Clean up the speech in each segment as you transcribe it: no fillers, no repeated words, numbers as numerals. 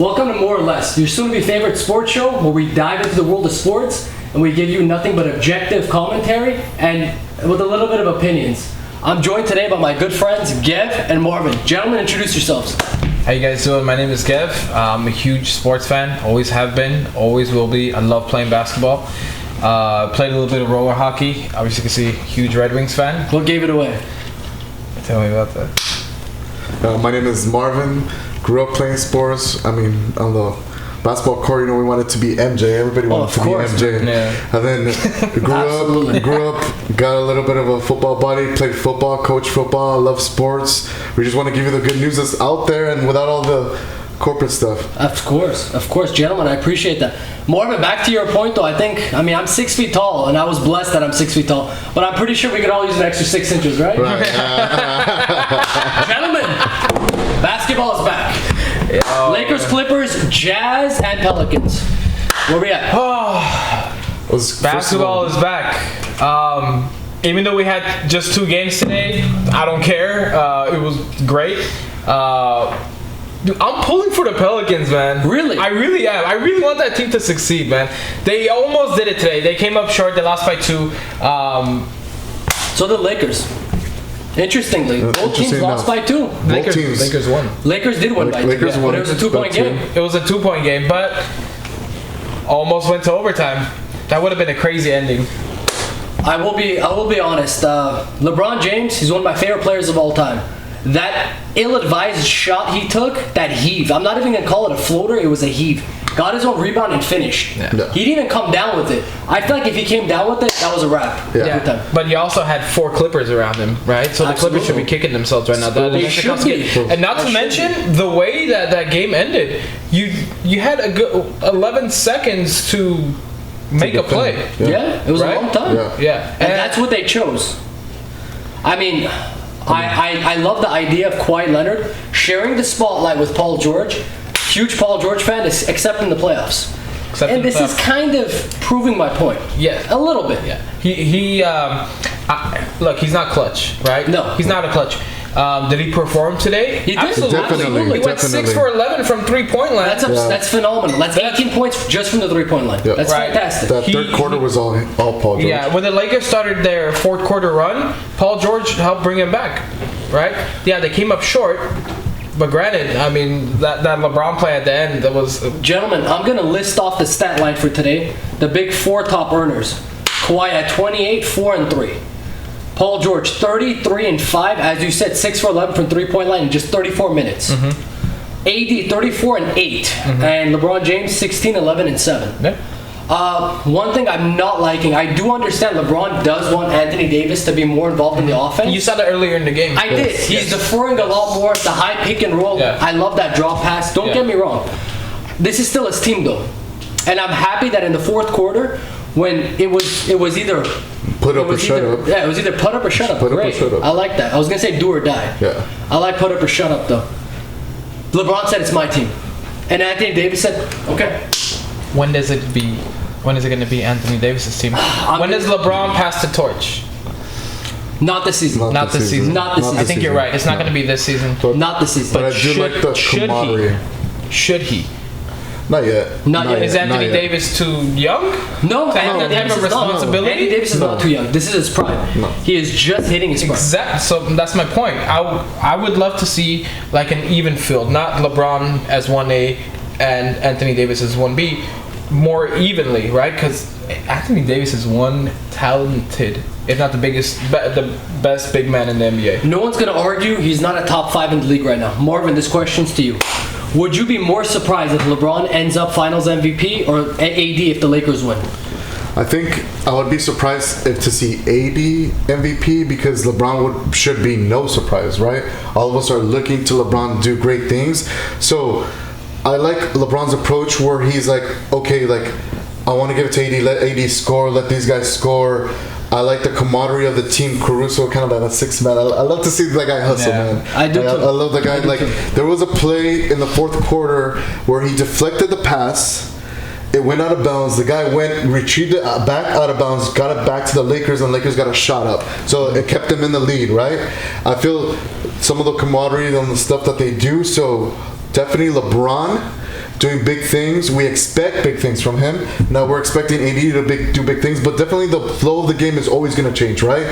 Welcome to More or Less, your soon-to-be favorite sports show where we dive into the world of sports and we give you nothing but objective commentary and with a little bit of opinions. I'm joined today by my good friends Gev and Marvin. Gentlemen, introduce yourselves. How you guys doing? My name is Gev. I'm a huge sports fan. Always have been. Always will be. I love playing basketball. Played a little bit of roller hockey. Obviously, you can see huge Red Wings fan. What gave it away? Tell me about that. My name is Marvin. Grew up playing sports. I mean, on the basketball court, we wanted to be MJ. Everybody wanted to be MJ. Yeah. And then grew up, got a little bit of a football body, played football, coached football, love sports. We just want to give you the good news that's out there and without all the corporate stuff. Of course, gentlemen, I appreciate that. Marvin, back to your point though, I'm 6 feet tall and I was blessed that I'm 6 feet tall, but I'm pretty sure we could all use an extra 6 inches, right? Gentlemen, basketball is back. Lakers, Clippers, Jazz, and Pelicans. Where we at? Basketball is back. Even though we had just 2 games today, I don't care. It was great. Dude, I'm pulling for the Pelicans, man. Really? I really am. I really want that team to succeed, man. They almost did it today. They came up short. They lost by 2. So the Lakers. Interestingly, both teams lost by 2. Lakers won. Lakers did win by 2. Lakers won. But it was a 2-point game. It was a 2-point game, but almost went to overtime. That would have been a crazy ending. I will be honest. LeBron James, he's one of my favorite players of all time. That ill-advised shot he took, that heave. I'm not even gonna call it a floater. It was a heave. Got his own rebound and finished. Yeah. He didn't even come down with it. I feel like if he came down with it, that was a wrap. Yeah. But he also had 4 Clippers around him, right? So the Clippers should be kicking themselves right now. They should be. And not to mention the way that game ended. You had a good 11 seconds to make a play. Yeah, it was a long time. Yeah. And that's what they chose. I mean, I love the idea of Kawhi Leonard sharing the spotlight with Paul George. Huge Paul George fan, except in the playoffs. And this is kind of proving my point. Yeah. A little bit. Yeah. Look, he's not clutch, right? No. He's not a clutch. Did he perform today? He did. Definitely. He went 6 for 11 from 3-point line. That's phenomenal. That's 18 points just from the 3-point line. Yeah. That's fantastic. That third quarter was all Paul George. Yeah, when the Lakers started their 4th quarter run, Paul George helped bring him back, right? Yeah, they came up short, but granted, I mean, that LeBron play at the end, that was... Gentlemen, I'm going to list off the stat line for today. The big 4 top earners. Kawhi at 28, 4, and 3. Paul George, 33 and 5, as you said, 6 for 11 from 3-point line in just 34 minutes. AD, 34 and 8, and LeBron James, 16, 11, and 7. Yeah. One thing I'm not liking, I do understand LeBron does want Anthony Davis to be more involved in the offense. You saw that earlier in the game. I did. He's deferring a lot more, the high pick and roll. Yeah. I love that drop pass. Don't get me wrong. This is still his team, though. And I'm happy that in the 4th quarter, when it was either... Put up or shut up. Yeah, it was either put up or shut up. Put up Great. or shut up. I like that. I was going to say do or die. Yeah. I like put up or shut up, though. LeBron said it's my team. And Anthony Davis said, okay. When is it going to be Anthony Davis' team? When does LeBron pass the torch? Not this season. Not this season. I think you're right. It's not going to be this season. Not this season. But I do like the camaraderie. Should he? Not yet. Not yet. Is Anthony Davis too young? No, to have that type of responsibility? Anthony Davis is not too young. This is his prime. No. He is just hitting his prime. Exactly. So that's my point. I would love to see like an even field, not LeBron as 1A and Anthony Davis as 1B, more evenly, right? Because Anthony Davis is one talented, if not the best big man in the NBA. No one's going to argue he's not a top 5 in the league right now. Marvin, this question's to you. Would you be more surprised if LeBron ends up Finals MVP or AD if the Lakers win? I think I would be surprised to see AD MVP because LeBron should be no surprise, right? All of us are looking to LeBron do great things. So I like LeBron's approach where he's like, okay, like I want to give it to AD, let AD score, let these guys score. I like the camaraderie of the team. Caruso, kind of like a 6 man. I love to see that guy hustle, man. I do too. I love the guy. Like there was a play in the 4th quarter where he deflected the pass. It went out of bounds. The guy retrieved it back out of bounds, got it back to the Lakers, and Lakers got a shot up. So it kept them in the lead, right? I feel some of the camaraderie and the stuff that they do. So definitely LeBron. doing big things. We expect big things from him. Now we're expecting AD to do big things, but definitely the flow of the game is always going to change, right?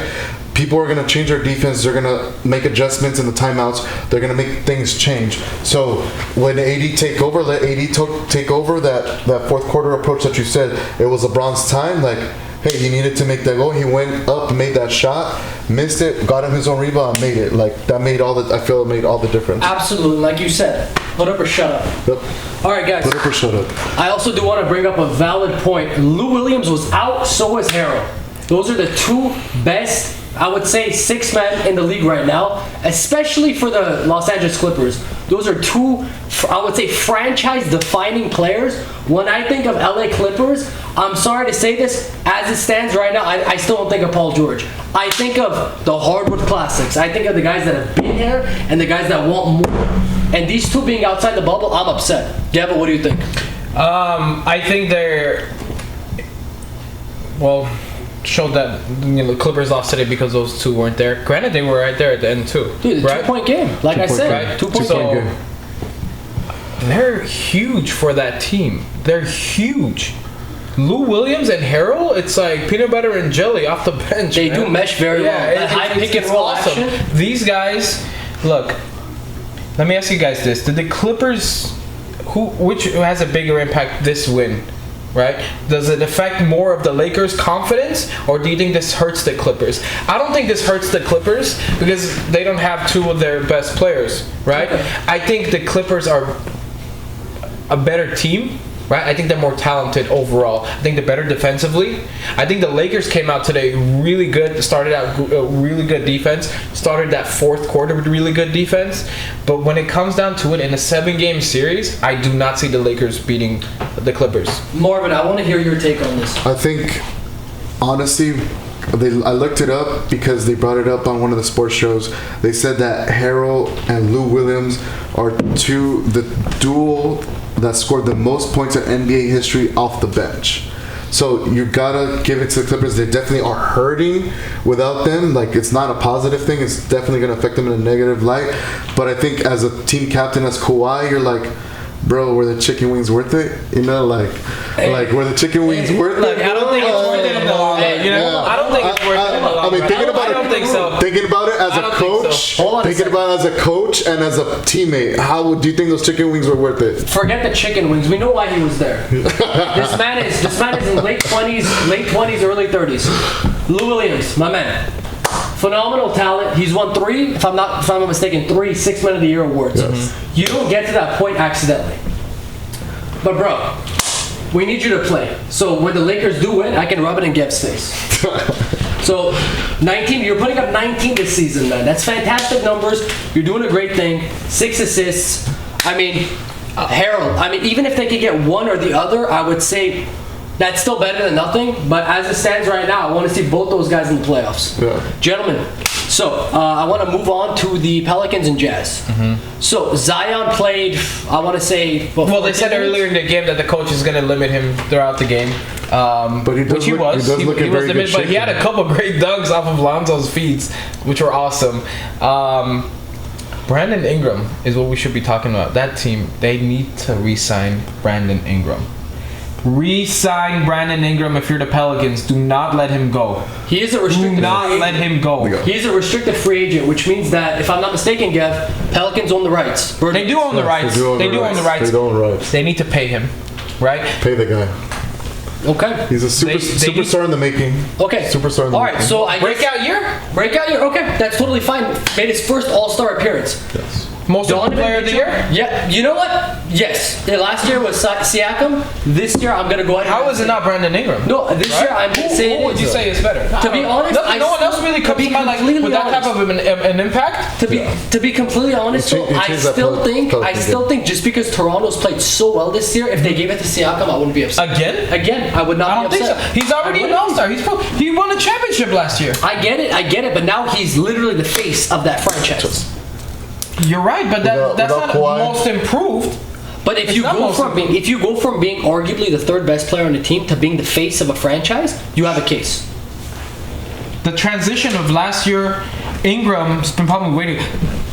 People are going to change their defense. They're going to make adjustments in the timeouts. They're going to make things change. So when AD take over, let AD take over that fourth quarter approach that you said. It was LeBron's time. Like, hey, he needed to make that goal. He went up, made that shot, missed it, got him his own rebound, made it. Like, that made all the. I feel it made all the difference. Absolutely, like you said, put up or shut up. Yep. All right, guys. Put up or shut up. I also do want to bring up a valid point. Lou Williams was out, so was Harrell. Those are the two best, I would say, 6 men in the league right now, especially for the Los Angeles Clippers. Those are two, I would say, franchise-defining players. When I think of LA Clippers, I'm sorry to say this, as it stands right now, I still don't think of Paul George. I think of the hardwood classics. I think of the guys that have been here and the guys that want more. And these two being outside the bubble, I'm upset. Devil, what do you think? I think they're, well, showed that the Clippers lost today because those two weren't there. Granted, they were right there at the end too. Dude, right? 2-point game. Like I said, right? 2-point game. They're huge for that team. They're huge. Lou Williams and Harrell, it's like peanut butter and jelly off the bench. They do mesh very well. That high pick and roll awesome. action. These guys, look, let me ask you guys this. Did the Clippers, which has a bigger impact this win? Right? Does it affect more of the Lakers' confidence, or do you think this hurts the Clippers? I don't think this hurts the Clippers because they don't have two of their best players, right? I think the Clippers are a better team, right? I think they're more talented overall. I think they're better defensively. I think the Lakers came out today really good, started out really good defense, started that fourth quarter with really good defense. But when it comes down to it, in a 7-game series, I do not see the Lakers beating the Clippers. Marvin, I want to hear your take on this. I think, honestly, I looked it up because they brought it up on one of the sports shows. They said that Harrell and Lou Williams are the duo that scored the most points in NBA history off the bench. So you gotta give it to the Clippers. They definitely are hurting without them. Like, it's not a positive thing. It's definitely gonna affect them in a negative light. But I think as a team captain, as Kawhi, you're like, bro, were the chicken wings worth it? You know, like were the chicken wings worth it? I don't think it's worth it in the long run. You know, I don't think it's worth it in the long run. I mean, I don't think so. Thinking about it as a coach, thinking about it as a coach and as a teammate, how do you think those chicken wings were worth it? Forget the chicken wings. We know why he was there. This man is in late 20s, early 30s. Lou Williams, my man. Phenomenal talent. He's won 3, if I'm not mistaken, 3 6 Men of the Year awards. Yes. You don't get to that point accidentally. But bro, we need you to play. So when the Lakers do win, I can rub it in Gev's face. So 19, you're putting up 19 this season, man. That's fantastic numbers. You're doing a great thing. 6 assists. I mean, Harold. I mean, even if they could get one or the other, I would say that's still better than nothing. But as it stands right now, I want to see both those guys in the playoffs. Yeah. Gentlemen, so I want to move on to the Pelicans and Jazz. Mm-hmm. So Zion played, I want to say... Well, they said earlier in the game that the coach is going to limit him throughout the game. But he does look in very good shape. But he had a couple great dunks off of Lonzo's feet, which were awesome. Brandon Ingram is what we should be talking about. That team, they need to re-sign Brandon Ingram. Re-sign Brandon Ingram if you're the Pelicans. Do not let him go. He is a restricted Do not let him go. He's a restricted free agent, which means that, if I'm not mistaken, Gav, Pelicans own the rights. They do own the rights. They do own the rights. They need to pay him, right? Pay the guy. Okay. He's a superstar in the making. Okay. Superstar in the making. All right, so I Breakout year? Breakout year, okay. That's totally fine. Made his first All-Star appearance. Yes. Most important player of the year? Yeah. You know what? Yes. Last year was Siakam. This year, I'm going to go ahead and... How is it not Brandon Ingram? No, this year, I'm saying... Who would you say is better? To be honest, no one else really comes to mind like, with that type of an impact. To be completely honest, though, I still think just because Toronto's played so well this year, if they gave it to Siakam, I wouldn't be upset. Again, I would not be upset. Think so. He's already an All-Star. He won a championship last year. I get it, but now he's literally the face of that franchise. You're right, but that's not most improved. But if you go from being arguably the third best player on the team to being the face of a franchise, you have a case. The transition of last year, Ingram's been probably waiting.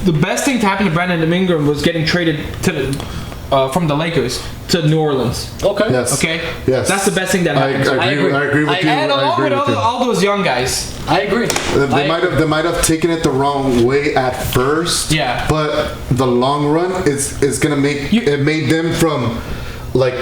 The best thing to happen to Brandon Ingram was getting traded to from the Lakers to New Orleans. Okay. Yes. Okay. Yes. That's the best thing that I happened. agree with you. And I along agree with with you. all those young guys. I agree. They might have taken it the wrong way at first. Yeah. But the long run is gonna make it made them from like,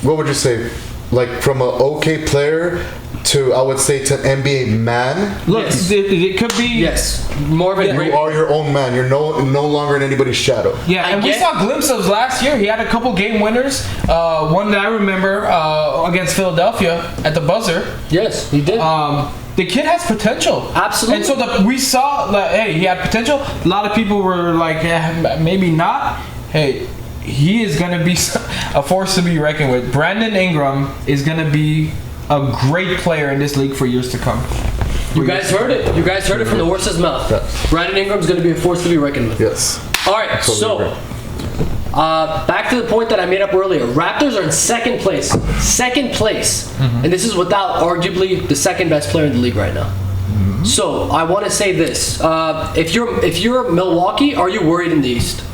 what would you say, like from an okay player to, I would say, to an NBA man. Look, Yes. it could be. Yes. More of a great. You are your own man. You're no longer in anybody's shadow. Yeah, and we saw glimpses last year. He had a couple game winners. One that I remember against Philadelphia at the buzzer. Yes, he did. The kid has potential. Absolutely. And so we saw that, hey, he had potential. A lot of people were like, maybe not. Hey, he is going to be a force to be reckoned with. Brandon Ingram is going to be a great player in this league for years to come. You guys heard it. You guys heard it from the horse's mouth. Yes. Brandon Ingram's going to be a force to be reckoned with. Yes. All right, Totally agree. back to the point that I made up earlier. Raptors are in second place. Second place. And this is without arguably the second best player in the league right now. So I want to say this. If you're Milwaukee, are you worried in the East?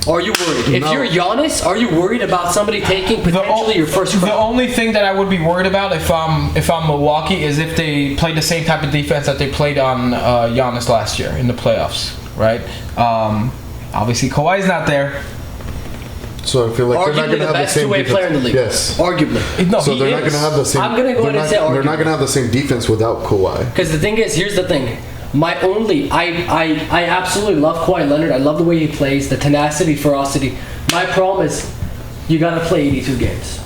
Are you worried? If No. you're Giannis, are you worried about somebody taking potentially your first The crown? only thing that I would be worried about if I'm Milwaukee is if they play the same type of defense that they played on Giannis last year in the playoffs, right? Obviously Kawhi's not there. So I feel like they're not Arguably going to the have the best same two-way defense. player in the league. Yes. Arguably. No, So he they're not is. going to have the same. I'm gonna go ahead and say They're not arguably. going to have the same defense without Kawhi. Because the thing is, here's the thing. I absolutely love Kawhi Leonard. I love the way he plays, the tenacity, ferocity. My problem is, you got to play 82 games.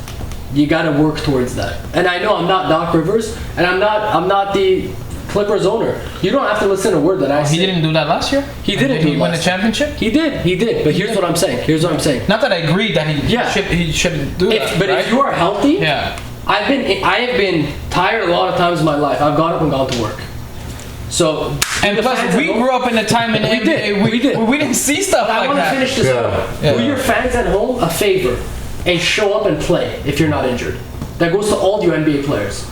You got to work towards that. And I know I'm not Doc Rivers, and I'm not the Clippers owner. You don't have to listen to a word that I say. He didn't do that last year. He didn't Did do he it win a last championship? He did. But here's what I'm saying. Not that I agree that he shouldn't do that. But right? if you are healthy, yeah. I have been tired a lot of times in my life. I've got up and gone to work. So And the plus, fans we at home- grew up in a time in We NBA did. We did. we didn't see stuff I like want to that. finish this Yeah. up. Yeah. Do your fans at home a favor and show up and play if you're not injured. That goes to all you NBA players.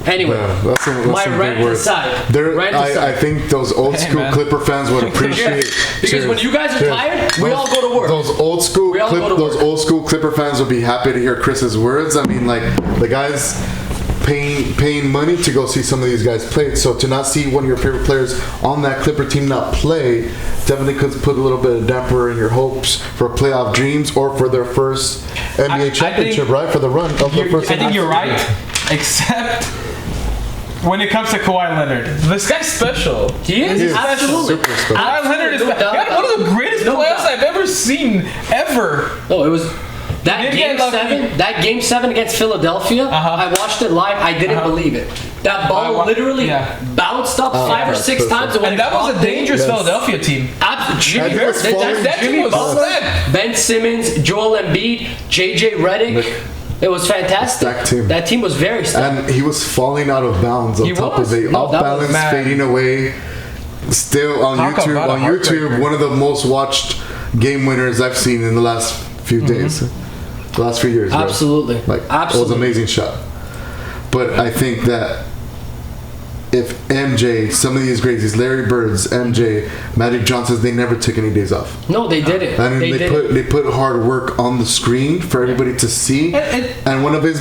Anyway, Yeah, that's my some rant big words. aside. There, Rant I aside. think those old Hey, school man. Clipper fans would appreciate. Because Cheers. when you guys are Cheers. tired, we all go to work. Those old school We all go to those work. old school Clipper fans would be happy to hear Chris's words. I mean, like the guys paying money to go see some of these guys play. So to not see one of your favorite players on that Clipper team not play definitely could put a little bit of damper in your hopes for playoff dreams or for their first NBA I think championship, right? For the run of the first. I think you're right, except when it comes to Kawhi Leonard. This guy's special. He is, He is absolutely. super special. Kawhi Leonard is No doubt. one of the greatest No playoffs doubt. I've ever seen, ever. No, it was that did game get lucky. 7. That game 7 against Philadelphia. I watched it live. I didn't believe it. That ball literally bounced up 5 or 6 times. And that was a dangerous Yes. Philadelphia team. Jimmy And he was falling- That team Jimmy was Butler, set. Ben Simmons, Joel Embiid, JJ Redick. It was fantastic. Stacked team. That team was very stacked. And he was falling out of bounds on He top was. of it, No, off that was balance, mad. fading away. Still on Talk YouTube. about a On YouTube, heartbreaker. one of the most watched game winners I've seen in the last few days, the last few years. bro. Absolutely. Like Absolutely. it was an amazing shot. But I think that if MJ, some of these greats, these Larry Birds, MJ, Magic Johnsons, they never took any days off. No, they didn't. I mean, they put hard work on the screen for everybody to see. And one of his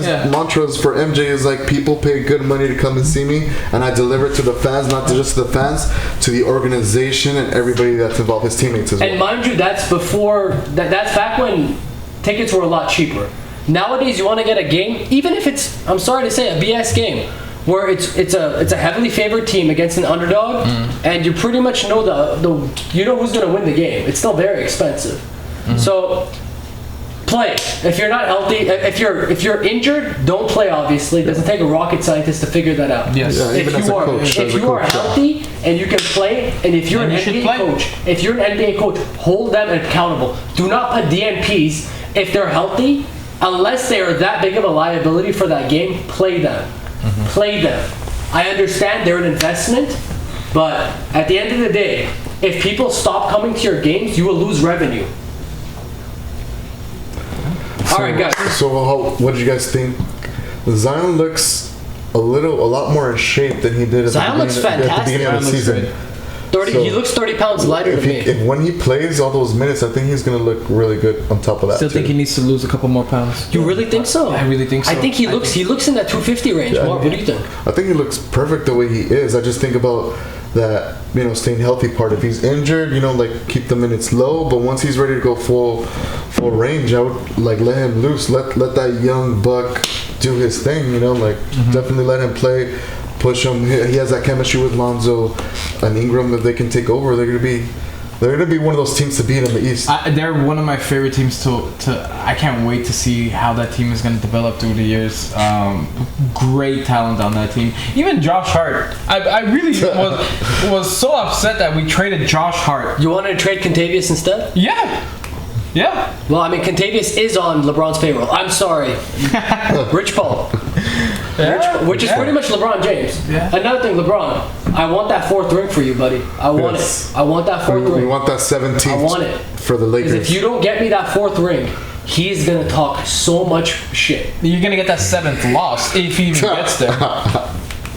Yeah. mantras for MJ is like, people pay good money to come and see me, and I deliver to the fans, not to just the fans, to the organization and everybody that's involved, his teammates as well. And mind you, that's before. That's back when tickets were a lot cheaper. Nowadays, you want to get a game, even if it's, I'm sorry to say, a BS game, where it's a heavily favored team against an underdog, and you pretty much know you know who's going to win the game. It's still very expensive. So play. If you're not healthy, if you're injured, don't play. Obviously, it doesn't take a rocket scientist to figure that out. Yes. Yeah, even as a coach, if as a you are coach, yeah. healthy and you can play, and if you're Then an you should NBA play. coach, if you're an NBA coach, hold them accountable. Do not put DNPs if they're healthy, unless they are that big of a liability for that game. Play them. Play them. I understand they're an investment, but at the end of the day, if people stop coming to your games, you will lose revenue. All right, guys. So what did you guys think? Zion looks a lot more in shape than he did at Zion the looks beginning, at the fantastic. beginning of the Zion looks season. great. 30. So, he looks 30 pounds lighter than me. If when he plays all those minutes, I think he's gonna look really good on top of that. Still think he needs to lose a couple more pounds. You really think so? I really think so. I think he looks in that 250 range. Yeah. Mark, what do you think? I think he looks perfect the way he is. I just think about that, staying healthy part. If he's injured, like keep the minutes low. But once he's ready to go full range, I would like let him loose. Let that young buck do his thing. Definitely let him play. Push him. He has that chemistry with Lonzo and Ingram that they can take over. They're gonna be one of those teams to beat in the East. They're one of my favorite teams to. I can't wait to see how that team is going to develop through the years. Great talent on that team. Even Josh Hart. I really was so upset that we traded Josh Hart. You wanted to trade Contavious instead? Yeah. Well, I mean, Contavious is on LeBron's payroll. I'm sorry, Rich Paul. Yeah. Which is pretty much LeBron James. Yeah. Another thing, LeBron, I want that 4th ring for you, buddy. I want it. I want that 4th ring. We want that 17th. I want it for the Lakers. Because if you don't get me that 4th ring, he's gonna talk so much shit. You're gonna get that 7th loss if he even gets there.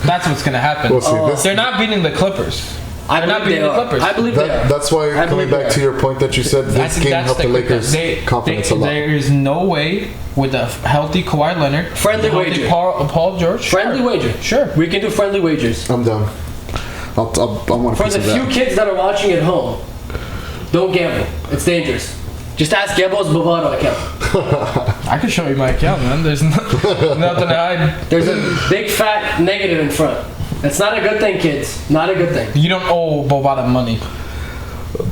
That's what's gonna happen. We'll see. They're not beating the Clippers. I believe they are. That's why, coming back to your point that you said, this game helped the Lakers' confidence a lot. There is no way with a healthy Kawhi Leonard, Friendly wager. Paul George. Friendly wager. Sure. We can do friendly wagers. I'm down. I want to For the few kids that are watching at home, don't gamble. It's dangerous. Just ask Gebo's Bovado account. I can show you my account, man. There's nothing to hide. There's a big fat negative in front. That's not a good thing, kids. Not a good thing. You don't owe Bovada money.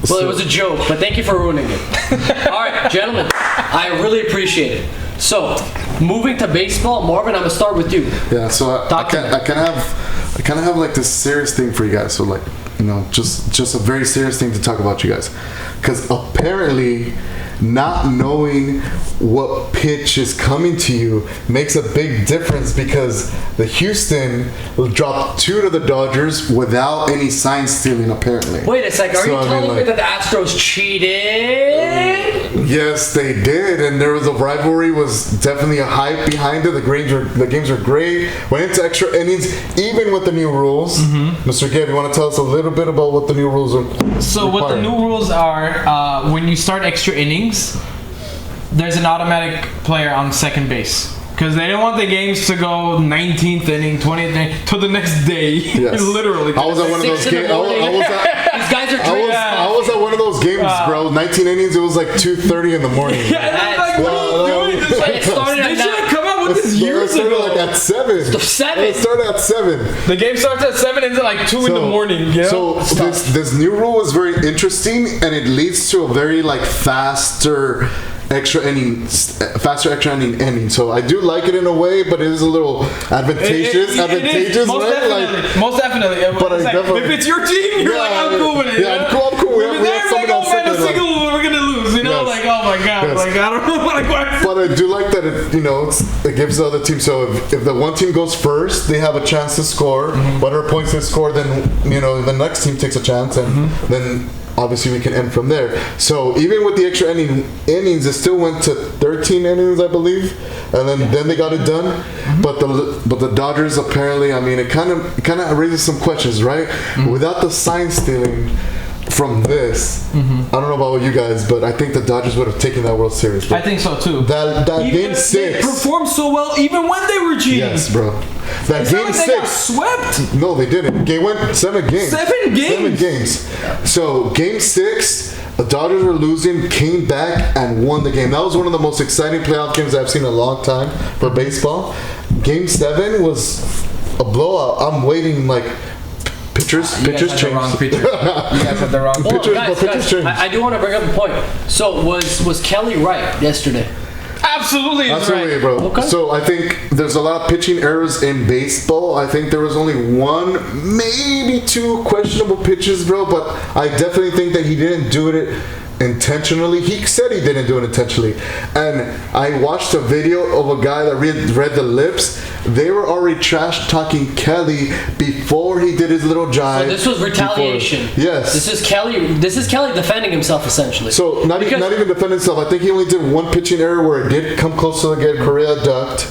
Well, it was a joke, but thank you for ruining it. All right, gentlemen, I really appreciate it. So, moving to baseball, Marvin, I'm gonna start with you. Yeah, so I kind of have like this serious thing for you guys. So like, just a very serious thing to talk about you guys, because apparently, not knowing what pitch is coming to you makes a big difference, because the Houston dropped 2 to the Dodgers without any sign stealing, apparently. Wait a second, are you telling me that the Astros cheated? Yes, they did, and there was a rivalry, was definitely a hype behind it. The games are great. Went into extra innings, even with the new rules. Mr. Gabe, you want to tell us a little bit about what the new rules are? So what the new rules are, when you start extra innings, there's an automatic player on second base. Because they don't want the games to go 19th inning, 20th inning, to the next day. Yes. Literally. I was at one of those games. These guys are drinking. I was at one of those games, bro. 19 innings, it was like 2:30 in the morning. Yeah, like, what are you doing? It started They at should have come up with this years It started ago. like at 7. It started at 7. The game starts at 7 and like 2 in the morning. Yeah. So this new rule is very interesting, and it leads to a very faster extra inning ending. So I do like it in a way, but it is a little advantageous. It is. Most right? Most definitely. But if it's your team, you're like, I'm cool with it. Yeah, I'm cool. We have someone on second. A single, we're gonna lose. Yes. Like, oh my god. Yes. Like, I don't know. Like, why? But I do like that it gives the other team. So if the one team goes first, they have a chance to score. Whatever points they score, then the next team takes a chance, and then obviously we can end from there. So even with the extra innings, it still went to 13 innings, I believe, and then they got it done. But the Dodgers, apparently, I mean, it kind of raises some questions, right? Without the sign stealing from this, I don't know about you guys, but I think the Dodgers would have taken that World Series. I think so too. That game 6, they performed so well even when they were cheating. Yes, bro. That it's game not like 6. They got swept. No, they didn't. They went 7 games. 7 games. 7 games. So game 6, the Dodgers were losing, came back and won the game. That was one of the most exciting playoff games I've seen in a long time for baseball. Game 7 was a blowout. I'm waiting pitchers changed. You guys had the wrong pitcher. Guys, I do want to bring up a point. So was Kelly right yesterday? Absolutely, right. bro. Okay. So I think there's a lot of pitching errors in baseball. I think there was only 1, maybe 2 questionable pitches, bro. But I definitely think that he didn't do it intentionally. He said he didn't do it intentionally. And I watched a video of a guy that read the lips. They were already trash talking Kelly before he did his little jive. So this was retaliation. Yes. This is Kelly defending himself essentially. So not even defending himself. I think he only did 1 pitching error where it did come close to the game. Correa ducked.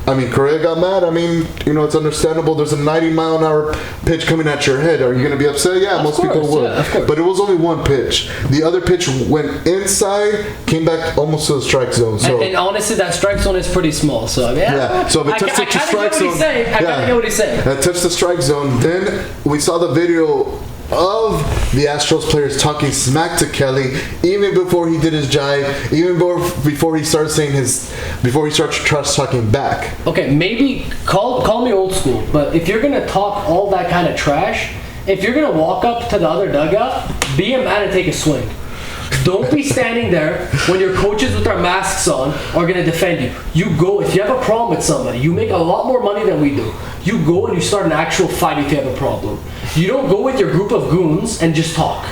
I mean, Correa got mad. I mean, it's understandable. There's a 90-mile-an-hour pitch coming at your head. Are you going to be upset? Yeah, most people would. Yeah, of course. But it was only one pitch. The other pitch went inside, came back almost to the strike zone. So and honestly, that strike zone is pretty small. So I mean, yeah. So if it touched the strike zone, I kind of get what he's saying. It touched the strike zone. Then we saw the video of the Astros players talking smack to Kelly even before he did his jive, even before he started trash talking back. Okay, maybe call me old school, but if you're gonna talk all that kind of trash, if you're gonna walk up to the other dugout, be a man and take a swing. Don't be standing there when your coaches with their masks on are going to defend you. You go, if you have a problem with somebody, you make a lot more money than we do. You go and you start an actual fight if you have a problem. You don't go with your group of goons and just talk.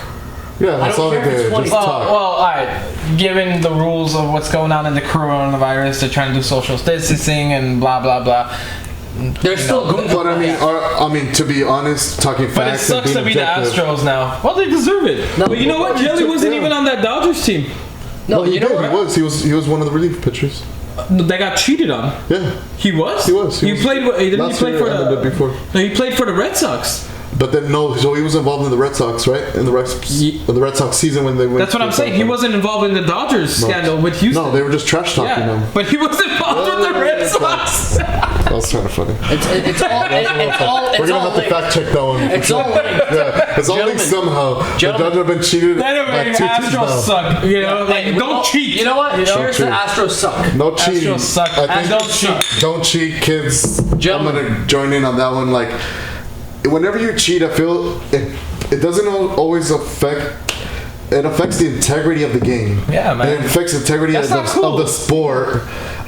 Yeah, that's all they did. Just talk. Well, all right. Given the rules of what's going on in the coronavirus, they're trying to do social distancing and blah, blah, blah. They're still goons. But I mean, to be honest, talking facts. But it sucks to be the Astros now. Well, they deserve it. No, but you know what? Jelly wasn't even on that Dodgers team. No, he you know did. what? He was one of the relief pitchers. They got cheated on. Yeah. He was. He played. Didn't he play for the? Before. No, he played for the Red Sox. But then so he was involved in the Red Sox, right? In the Red Sox season when they went. That's what I'm saying. He wasn't involved in the Dodgers scandal with Houston. No, they were just trash talking him. But he was involved with the Red Sox. That was kind of funny. It's all We're gonna have to fact check that one. It's all linked. Yeah, it's all linked somehow. The Dodgers have been cheated by Anyway, 2 teams Astros now. suck. You know, Hey, don't cheat. You know what? Here's the cheat. Astros suck. No cheating. Astros suck. I think Don't cheat. Don't cheat, kids. Gentlemen. I'm gonna join in on that one. Like, whenever you cheat, I feel it doesn't always affect. It affects the integrity of the game. Yeah, man. It affects the integrity of not cool. the sport.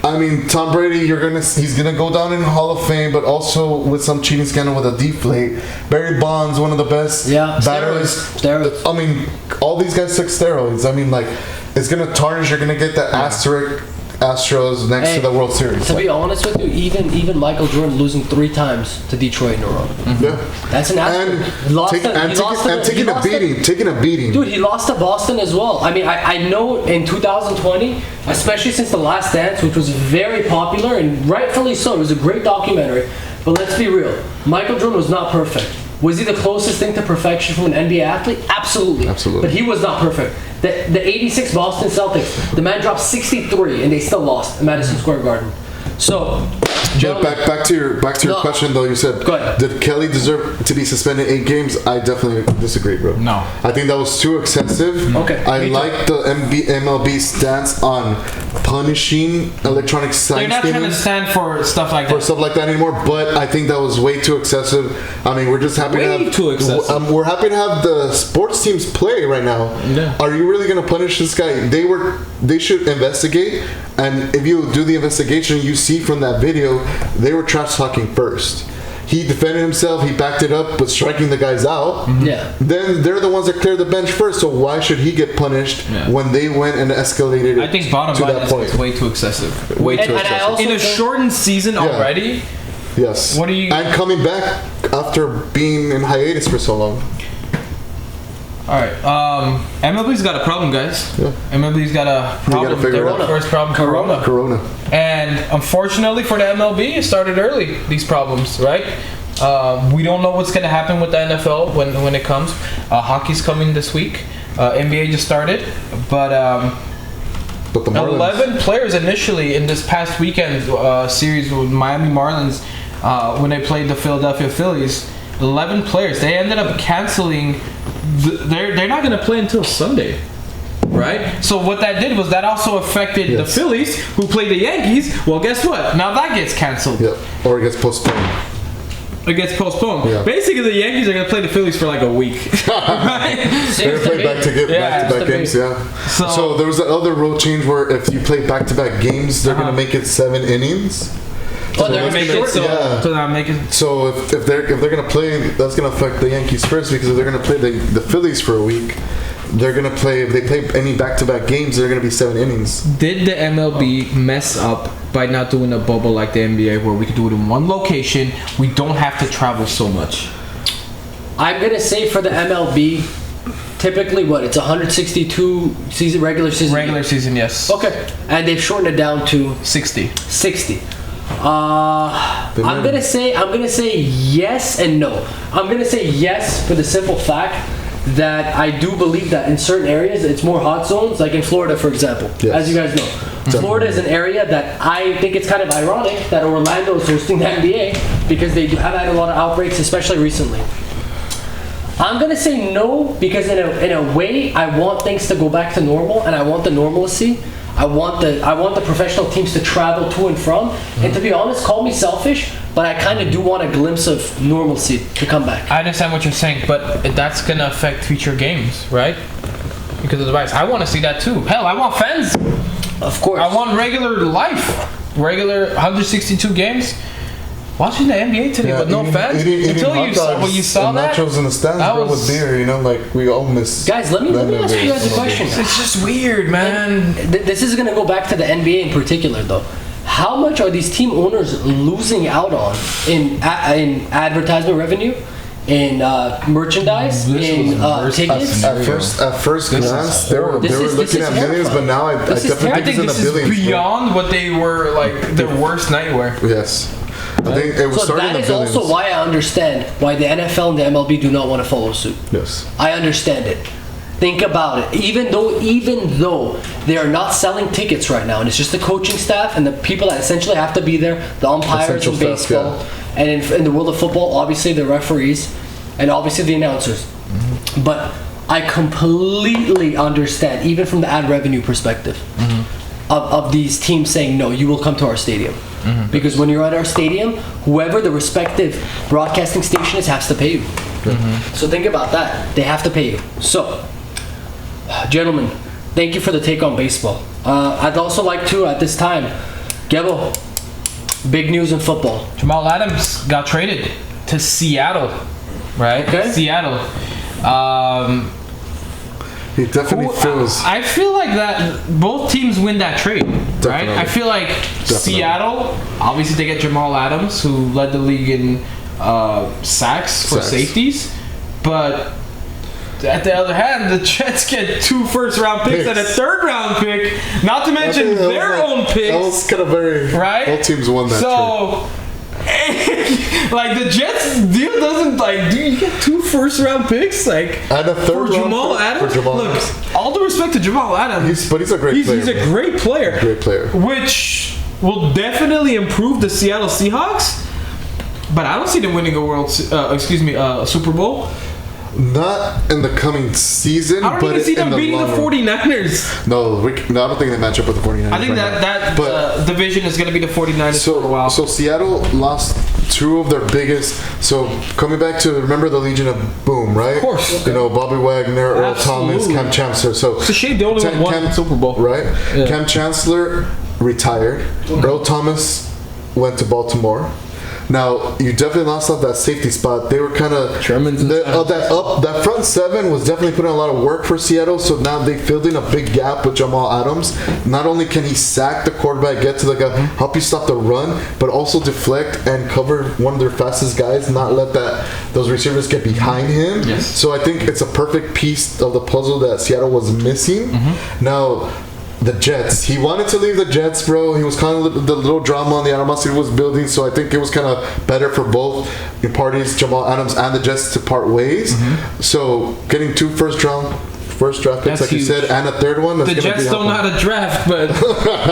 I mean, Tom Brady, he's gonna go down in the Hall of Fame, but also with some cheating scandal with a deflate. Barry Bonds, one of the best batters. Steroids. I mean, all these guys took steroids. I mean, like, it's gonna tarnish. You're gonna get that asterisk Astros next to the World Series. To be honest with you, even Michael Jordan losing 3 times to Detroit in a row. Yeah, That's an asterisk. taking a beating. Dude, he lost to Boston as well. I mean, I know in 2020, especially since The Last Dance, which was very popular and rightfully so, it was a great documentary. But let's be real, Michael Jordan was not perfect. Was he the closest thing to perfection from an NBA athlete? Absolutely. Absolutely. But he was not perfect. The 86 Boston Celtics, the man dropped 63 and they still lost at Madison Square Garden. So, back to your question though. You said, Go ahead. did Kelly deserve to be suspended 8 games? I definitely disagree, bro. No. I think that was too excessive. Okay, I me too. like the MLB stance on punishing electronic sign They're not trying to stealing stand for stuff like or that. stuff like that anymore. But I think that was way too excessive. I mean, we're just happy to Way have too excessive. We're happy to have the sports teams play right now. Yeah. Are you really gonna punish this guy? They should investigate. And if you do the investigation, you see from that video, they were trash talking first. He defended himself. He backed it up with striking the guys out. Yeah. Then they're the ones that cleared the bench first. So why should he get punished when they went and escalated it I think bottom to line that is point? it's way too excessive. Way too and I excessive. also In a think- shortened season already. Yes. What do you- And coming back after being in hiatus for so long. All right. MLB's got a problem, guys. Yeah. MLB's got a problem. figure it Their out. first problem, Corona. Corona. And unfortunately for the MLB, it started early, these problems, right? We don't know what's going to happen with the NFL when it comes. Hockey's coming this week. NBA just started. But the Marlins. 11 players initially in this past weekend series with Miami Marlins when they played the Philadelphia Phillies. 11 players. They ended up canceling. They're not going to play until Sunday. Right? So what that did was that also affected the Phillies, who played the Yankees. Well, guess what? Now that gets canceled. Yeah. Or it gets postponed. It gets postponed. Yeah. Basically, the Yankees are going to play the Phillies for like a week. Right? They're gonna play back-to-back games, So there was the other rule change where if you play back-to-back games, they're gonna make it 7 innings. Oh, they're gonna make it so not make it. So if they're gonna play, that's gonna affect the Yankees first, because if they're gonna play the Phillies for a week, they're gonna play. If they play any back-to-back games, they're gonna be 7 innings. Did the MLB mess up by not doing a bubble like the NBA, where we could do it in one location? We don't have to travel so much. I'm gonna say for the MLB, typically it's 162 regular season. Regular season, yes. Okay, and they've shortened it down to 60. 60. I'm gonna say yes and no. I'm gonna say yes for the simple fact that I do believe that in certain areas it's more hot zones, like in Florida, for example. Yes. As you guys know, Florida is an area that I think it's kind of ironic that Orlando is hosting the NBA because they have had a lot of outbreaks, especially recently. I'm gonna say no because in a way I want things to go back to normal and I want the normalcy. I want the professional teams to travel to and from. And to be honest, call me selfish, but I kind of do want a glimpse of normalcy to come back. I understand what you're saying, but that's gonna affect future games, right? Because of the virus. I want to see that too. Hell, I want fans. Of course. I want regular life, regular 162 games. Watching the NBA today, but no fans. Until you saw that, nachos in the stands, that bro, was with beer. You know, like we all miss. Guys, let me ask you guys a question. It's just weird, man. This is gonna go back to the NBA in particular, though. How much are these team owners losing out on in advertisement revenue, in merchandise, in tickets? At first glance, they were looking at millions, but now I definitely think this is beyond what they were like their worst nightmare. Yes. I think it was So starting that in is the billions. also why I understand why the NFL and the MLB do not want to follow suit. Yes. I understand it. Think about it. Even though they are not selling tickets right now, and it's just the coaching staff and the people that essentially have to be there, the umpires Essential in staff, baseball, yeah. and in the world of football, obviously the referees, and obviously the announcers. Mm-hmm. But I completely understand, even from the ad revenue perspective, of these teams saying, no, you will come to our stadium. Because when you're at our stadium, whoever the respective broadcasting station is has to pay you. So think about that. They have to pay you. So, gentlemen, thank you for the take on baseball. I'd also like to, at this time, Gebo, big news in football. Jamal Adams got traded to Seattle, right? Okay. Seattle. He definitely feels. I feel like that both teams win that trade, right? Definitely. I feel like Seattle, obviously they get Jamal Adams, who led the league in sacks for safeties, but at the other hand, the Jets get 2 first-round picks and a 3rd-round pick, not to mention their own picks. That was kind of very right. Both teams won that trade. Like the Jets deal doesn't like. Do you get 2 first-round picks like And a 3rd for round Jamal pick Adams? for Jamal Look, Adams. all due respect to Jamal Adams, But he's a great player. He's a great player. Great player. Which will definitely improve the Seattle Seahawks. But I don't see them winning a Super Bowl. Not in the coming season. I don't even see them beating the 49ers. No, I don't think they match up with the 49ers. I think that division is going to be the 49ers for a while. So Seattle lost 2 of their biggest. So coming back to remember the Legion of Boom, right? Of course. You know Bobby Wagner, Earl Thomas, Cam Chancellor. So it's a shame they only won one Super Bowl, right? Yeah. Cam Chancellor retired. Earl Thomas went to Baltimore. Now you definitely lost out that safety spot. They were kind of that front 7 was definitely putting a lot of work for Seattle. So now they filled in a big gap with Jamal Adams. Not only can he sack the quarterback, get to the guy, help you stop the run, but also deflect and cover one of their fastest guys. Not let those receivers get behind him. Yes. So I think it's a perfect piece of the puzzle that Seattle was missing. Now. The Jets. He wanted to leave the Jets, bro. He was kind of the little drama on the animosity was building, so I think it was kind of better for both parties, Jamal Adams and the Jets, to part ways. So getting 2 first draft picks, that's like huge. you said, and a 3rd one. The Jets don't know how to draft, but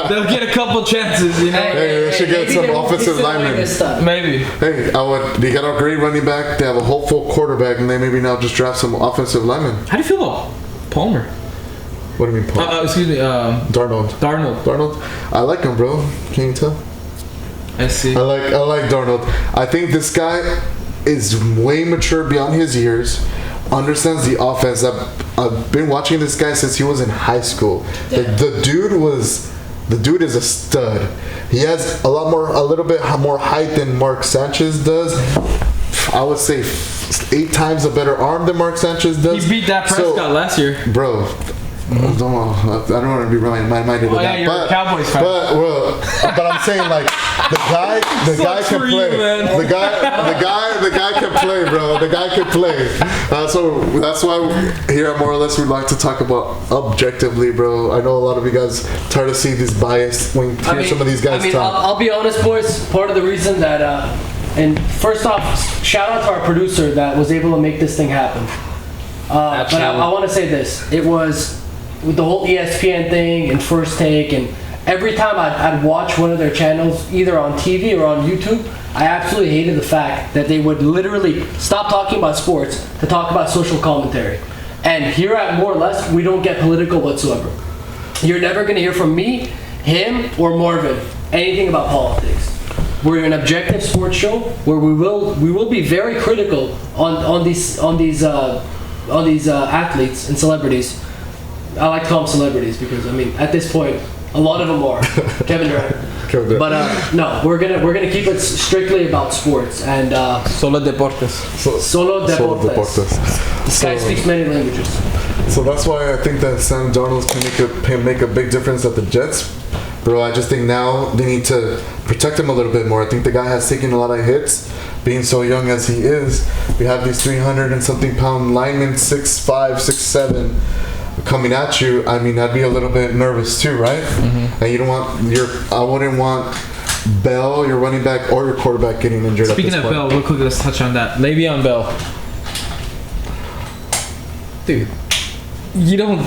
they'll get a couple chances, you know. Hey, they should get some offensive linemen. Maybe. Hey, they got a great running back. They have a hopeful quarterback, and they maybe now just draft some offensive linemen. How do you feel about Palmer? What do you mean, Paul? Darnold. I like him, bro. Can you tell? I see. I like Darnold. I think this guy is way mature beyond his years. Understands the offense. I've been watching this guy since he was in high school. The dude is a stud. He has a little bit more height than Mark Sanchez does. I would say 8 times a better arm than Mark Sanchez does. He beat that Prescott last year. Bro, I don't want to be reminded of that. You're a Cowboys fan. But I'm saying like the guy can play. The guy can play, bro. The guy can play. So that's why here at More or Less we'd like to talk about objectively, bro. I know a lot of you guys tired to see this bias when you hear some of these guys talk. I'll be honest, boys. Part of the reason that, and first off, shout out to our producer that was able to make this thing happen. But I want to say this. It was with the whole ESPN thing and First Take, and every time I'd watch one of their channels, either on TV or on YouTube, I absolutely hated the fact that they would literally stop talking about sports to talk about social commentary. And here at More or Less, we don't get political whatsoever. You're never going to hear from me, him, or Marvin anything about politics. We're an objective sports show where we will be very critical on these athletes and celebrities. I like to call them celebrities because at this point a lot of them are Kevin Durant. But no, we're gonna keep it strictly about sports and Solo deportes. Solo deportes. This guy speaks many languages. So that's why I think that Sam Darnold can make a big difference at the Jets. Bro, I just think now they need to protect him a little bit more. I think the guy has taken a lot of hits, being so young as he is. We have these 300 and something pound linemen, 6'5", 6'7", coming at you. I'd be a little bit nervous too, right? Mm-hmm. And you don't want I wouldn't want Bell, your running back, or your quarterback getting injured. Speaking of Bell, real quick, let's touch on that. Le'Veon Bell, dude, you don't.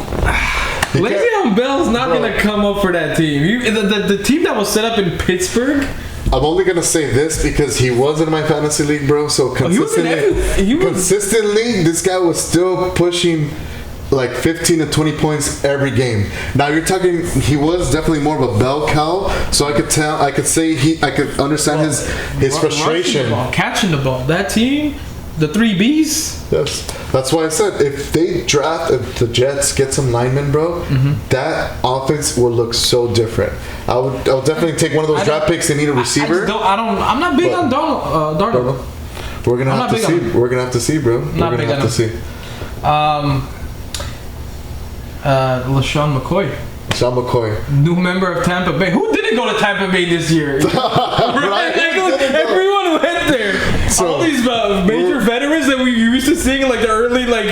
Le'Veon Bell's not gonna come up for that team. The team that was set up in Pittsburgh. I'm only gonna say this because he was in my fantasy league, bro. So consistently, this guy was still pushing like 15 to 20 points every game. Now you're talking, he was definitely more of a bell cow, so I could understand his frustration. Catching the ball. That team, the 3 Bs. Yes. That's why I said if the Jets get some linemen, bro, that offense will look so different. I would definitely take one of those draft picks. They need a receiver. I'm not big on Darnold. We're gonna have to see. We're gonna have to see, bro. We're gonna have to see. LaShawn McCoy. New member of Tampa Bay. Who didn't go to Tampa Bay this year? Everyone went there. So, all these major veterans that we used to see in like the early like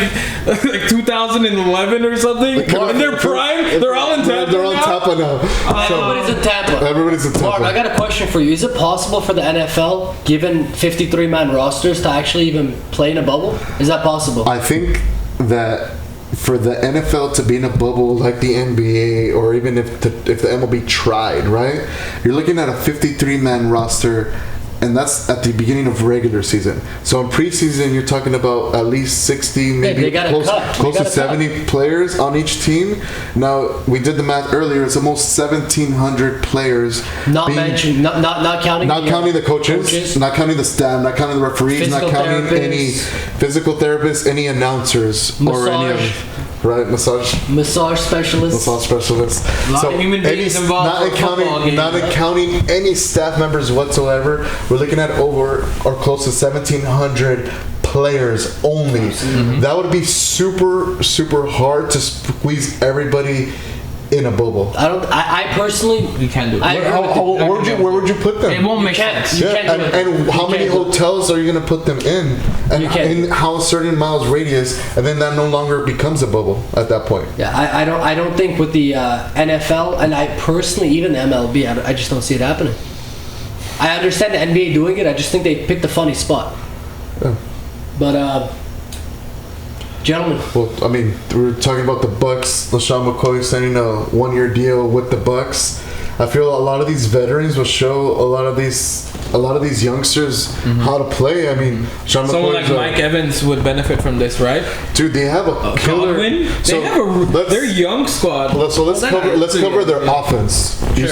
2011 or something. In their prime, they're all in Tampa. They're on Tampa now. Everybody's in Tampa. Everybody's in Tampa. Mark, I got a question for you. Is it possible for the NFL, given 53-man rosters, to actually even play in a bubble? Is that possible? I think that for the NFL to be in a bubble like the NBA, or even if the MLB tried, right? You're looking at a 53-man roster, and that's at the beginning of regular season. So in preseason, you're talking about at least 60, maybe close to 70 players on each team. Now, we did the math earlier. It's almost 1,700 players. Not counting the coaches, not counting the staff, not counting the referees, not counting any physical therapists, any announcers, or any of. Right, massage specialists. A lot of human beings involved. Not accounting any staff members whatsoever. We're looking at over or close to 1,700 players only. Mm-hmm. That would be super, super hard to squeeze everybody in a bubble. I personally, you can't do it. Where would you put them? It won't make sense. And how many hotels are you going to put them in? And in how certain miles radius, and then that no longer becomes a bubble at that point. Yeah, I don't think with the NFL, and I personally, even the MLB, I just don't see it happening. I understand the NBA doing it. I just think they picked a funny spot. Yeah. But gentlemen. Well, we're talking about the Bucks. LaShawn McCoy signing a 1-year deal with the Bucks. I feel a lot of these veterans will show a lot of these youngsters how to play. Sean someone like Mike Evans would benefit from this, right? Dude, they have a killer. They're young squad. Let's cover their offense. Sure. You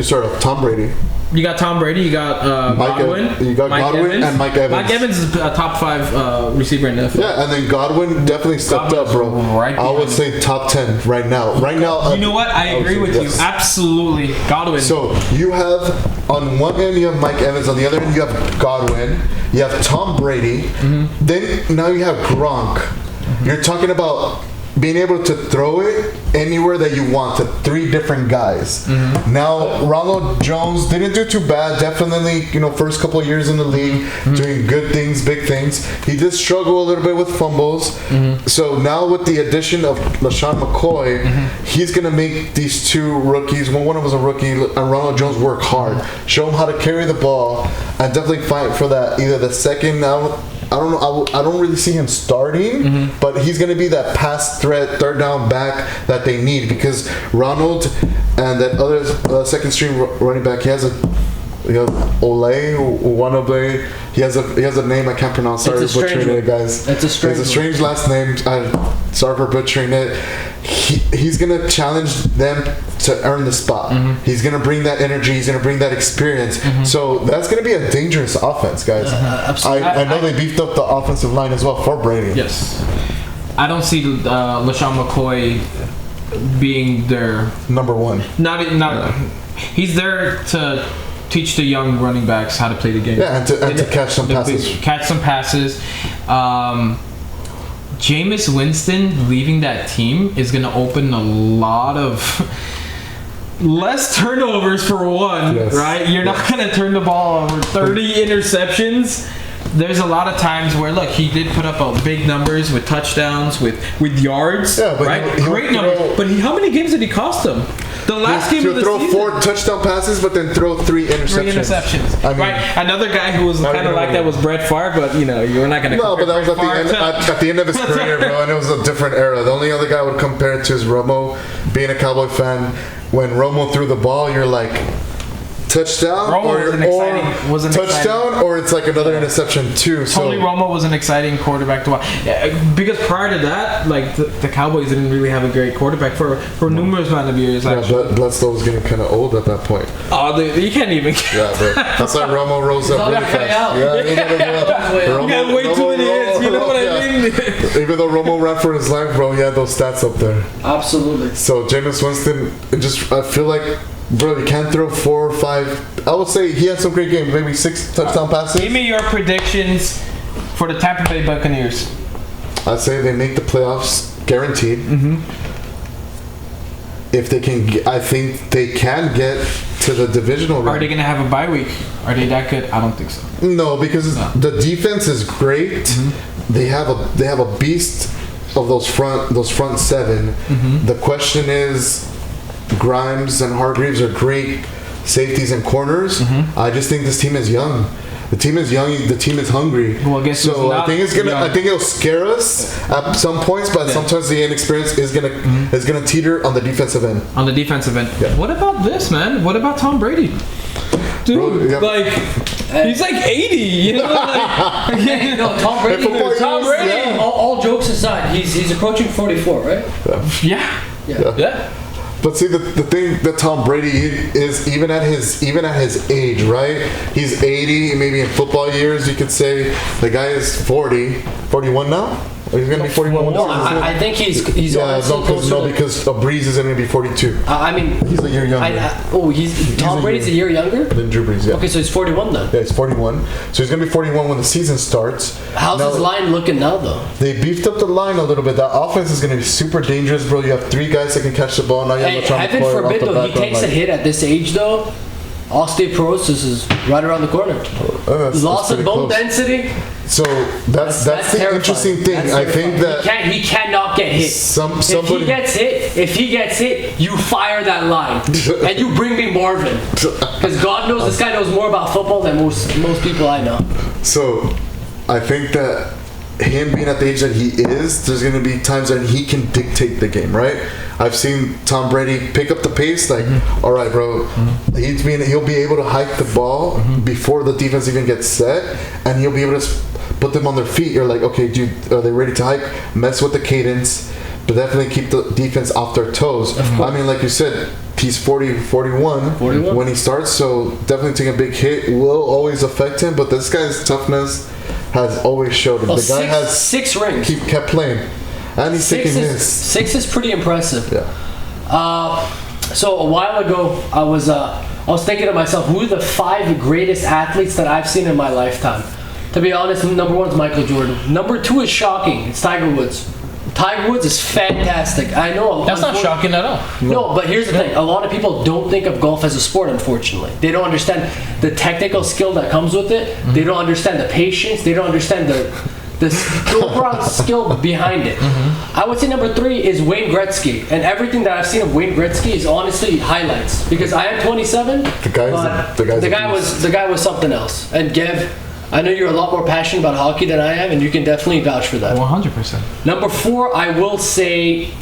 start off. Tom Brady. You got Tom Brady. You got Godwin. You got Godwin and Mike Evans. Mike Evans is a top 5 receiver in the NFL. Yeah, and then Godwin definitely stepped up, bro. I would say top 10 right now. You know what? I agree with you. Absolutely, Godwin. So you have on one hand you have Mike Evans, on the other hand you have Godwin. You have Tom Brady. Mm-hmm. Then now you have Gronk. Mm-hmm. You're talking about being able to throw it anywhere that you want to 3 different guys. Now, Ronald Jones didn't do too bad. Definitely, first couple of years in the league, doing good things, big things. He did struggle a little bit with fumbles. So now with the addition of LaShawn McCoy, he's going to make these 2 rookies, one of them is a rookie, and Ronald Jones work hard. Show him how to carry the ball and definitely fight for that, either the second, I don't know. I don't really see him starting, but he's going to be that pass threat, third down back that they need, because Ronald and that other second string running back, he has Wannabe. He has a name I can't pronounce. Sorry for butchering it, guys. It's a strange last name. Sorry for butchering it. He's gonna challenge them to earn the spot. He's gonna bring that energy. He's gonna bring that experience. So that's gonna be a dangerous offense, guys. Absolutely. I know they beefed up the offensive line as well for Brady. Yes. I don't see LaShawn McCoy being their number 1. Not. He's there to teach the young running backs how to play the game. Yeah, and to catch some passes. Catch some passes. Jameis Winston leaving that team is going to open a lot of less turnovers for one, right? You're not going to turn the ball over. 30 interceptions. There's a lot of times where, look, he did put up big numbers with touchdowns, with yards, right? Great numbers. But how many games did he cost them? The last game of the season. He'll throw 4 touchdown passes, but then throw 3 interceptions. I mean, right. Another guy who was kind of like that was Brett Favre, but you're not going to. No, but that was at the end of his career, bro, and it was a different era. The only other guy I would compare it to is Romo. Being a Cowboy fan, when Romo threw the ball, you're like, touchdown was an touchdown, or it's like another interception too. Totally, Romo was an exciting quarterback to watch. Because prior to that, like the Cowboys didn't really have a great quarterback for numerous amount of years. Yeah, Bledsoe was getting kind of old at that point. Oh, you can't even. Yeah, bro. That's why Romo rose up really fast. Romo got way too many hits. You know what I mean? Even though Romo ran for his life, bro, he had those stats up there. Absolutely. So Jameis Winston, I feel like, bro, he can't throw 4 or 5. I would say he had some great games, maybe 6 touchdown passes. Give me your predictions for the Tampa Bay Buccaneers. I'd say they make the playoffs guaranteed. If they can, I think they can get to the divisional round. Are they going to have a bye week? Are they that good? I don't think so. No, because the defense is great. They have a beast of those front 7. The question is, Grimes and Hargreaves are great safeties and corners. I just think this team is young. The team is young. The team is hungry. Well, I think it'll scare us at some points, but sometimes the inexperience is gonna teeter on the defensive end. On the defensive end. Yeah. What about this, man? What about Tom Brady? Dude, he's like 80. You know, Tom Brady. Yeah. All jokes aside, he's approaching 44, right? Yeah. But see, the thing that Tom Brady is, even at his age, right? He's 80, maybe in football years, you could say. The guy is 41 now? Or he's going to be 41 when the season's over? I think he's because Breeze is going to be 42. I mean, he's a year younger. Tom Brady's a year younger than Drew Brees. Yeah. Okay, so he's 41 then. Yeah, he's 41. So he's going to be 41 when the season starts. How's his line looking now, though? They beefed up the line a little bit. That offense is going to be super dangerous, bro. You have 3 guys that can catch the ball. Now you have heaven forbid, though, he takes a hit at this age, though. Osteoporosis is right around the corner. Loss of bone density. So that's the interesting thing. I think that he cannot get hit. If he gets hit, you fire that line and you bring me Marvin, because God knows this guy knows more about football than most people I know. So I think that him being at the age that he is, there's going to be times that he can dictate the game, right? I've seen Tom Brady pick up the pace, like, all right, bro, he'll be able to hike the ball before the defense even gets set, and he'll be able to put them on their feet. You're like, okay, dude, are they ready to hike? Mess with the cadence, but definitely keep the defense off their toes. I mean, like you said, he's 41 when he starts, so definitely taking a big hit will always affect him, but this guy's toughness has always showed him. The guy has 6 rings. He kept playing. And he's taking his. 6 is pretty impressive. Yeah. So a while ago, I was thinking to myself, who are the 5 greatest athletes that I've seen in my lifetime? To be honest, number 1 is Michael Jordan. Number 2 is shocking. It's Tiger Woods. Tiger Woods is fantastic. I know. That's not shocking at all. No, but here's the thing. A lot of people don't think of golf as a sport, unfortunately. They don't understand the technical skill that comes with it. Mm-hmm. They don't understand the patience. They don't understand the overall skill behind it. Mm-hmm. I would say number 3 is Wayne Gretzky. And everything that I've seen of Wayne Gretzky is honestly highlights. Because I am 27, the guy was something else. And Gev, I know you're a lot more passionate about hockey than I am, and you can definitely vouch for that. 100%. Number 4, I will say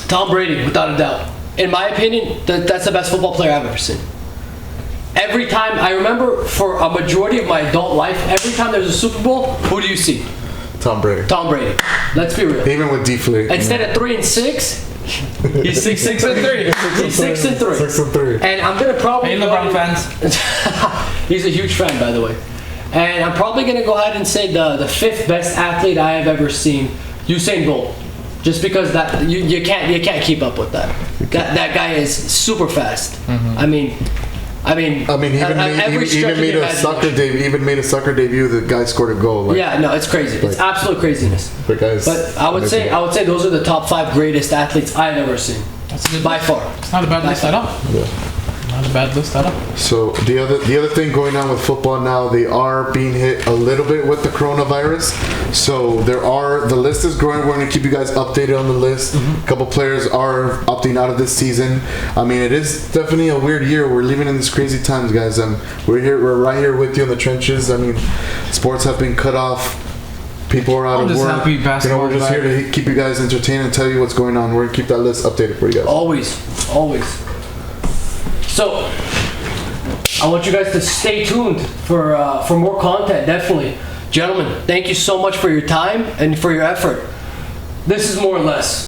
Tom Brady, without a doubt. In my opinion, that's the best football player I've ever seen. Every time, I remember for a majority of my adult life, every time there's a Super Bowl, who do you see? Tom Brady. Tom Brady. Let's be real. Even with deflate. Instead of 3 and 6, he's 6 and 3. He's 6 and 3. 6 and 3. And I'm gonna probably. Hey, LeBron fans. He's a huge fan, by the way. And I'm probably gonna go ahead and say the 5th best athlete I have ever seen, Usain Bolt. Just because that you can't keep up with that. That guy is super fast. Mm-hmm. I mean, he even made a soccer debut. The guy scored a goal. Yeah, no, it's crazy. It's absolute craziness. But I would say those are the top 5 greatest athletes I've ever seen. That's a good by list. far. It's not a bad list at all. Yeah. Not a bad list at all. So the other thing going on with football now, they are being hit a little bit with the coronavirus. So the list is growing. We're going to keep you guys updated on the list. A couple players are opting out of this season. I mean, it is definitely a weird year. We're living in these crazy times, guys. We're right here with you in the trenches. I mean, sports have been cut off. People are out of work. Happy basketball we're just here to keep you guys entertained and tell you what's going on. We're going to keep that list updated for you guys. Always. So, I want you guys to stay tuned for more content, definitely. Gentlemen, thank you so much for your time and for your effort. This is more or less.